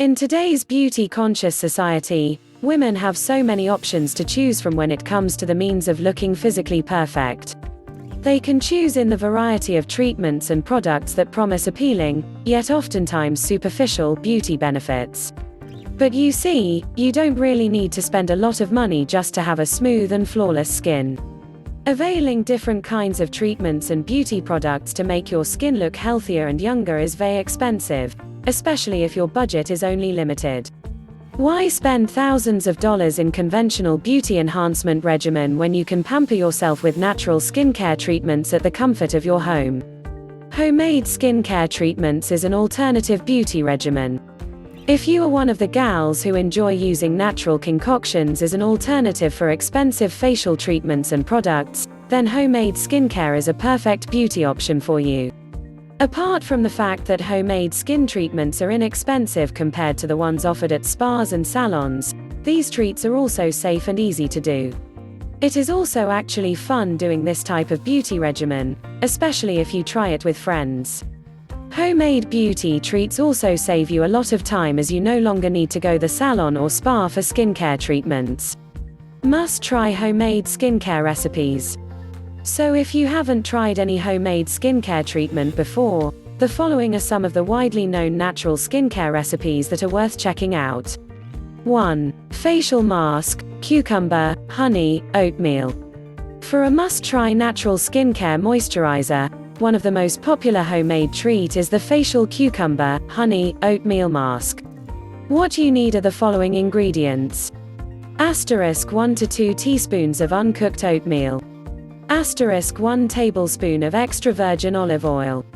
In today's beauty-conscious society, women have so many options to choose from when it comes to the means of looking physically perfect. They can choose in the variety of treatments and products that promise appealing, yet oftentimes superficial, beauty benefits. But you see, you don't really need to spend a lot of money just to have a smooth and flawless skin. Availing different kinds of treatments and beauty products to make your skin look healthier and younger is very expensive, especially if your budget is only limited. Why spend thousands of dollars in conventional beauty enhancement regimen when you can pamper yourself with natural skincare treatments at the comfort of your home? Homemade skincare treatments is an alternative beauty regimen. If you are one of the gals who enjoy using natural concoctions as an alternative for expensive facial treatments and products, then homemade skincare is a perfect beauty option for you. Apart from the fact that homemade skin treatments are inexpensive compared to the ones offered at spas and salons, these treats are also safe and easy to do. It is also actually fun doing this type of beauty regimen, especially if you try it with friends. Homemade beauty treats also save you a lot of time as you no longer need to go to the salon or spa for skincare treatments. Must try homemade skincare recipes. So if you haven't tried any homemade skincare treatment before, the following are some of the widely known natural skincare recipes that are worth checking out. 1. Facial mask, cucumber, honey, oatmeal. For a must-try natural skincare moisturizer, one of the most popular homemade treat is the facial cucumber, honey, oatmeal mask. What you need are the following ingredients. 1 to 2 teaspoons of uncooked oatmeal. 1 tablespoon of extra virgin olive oil.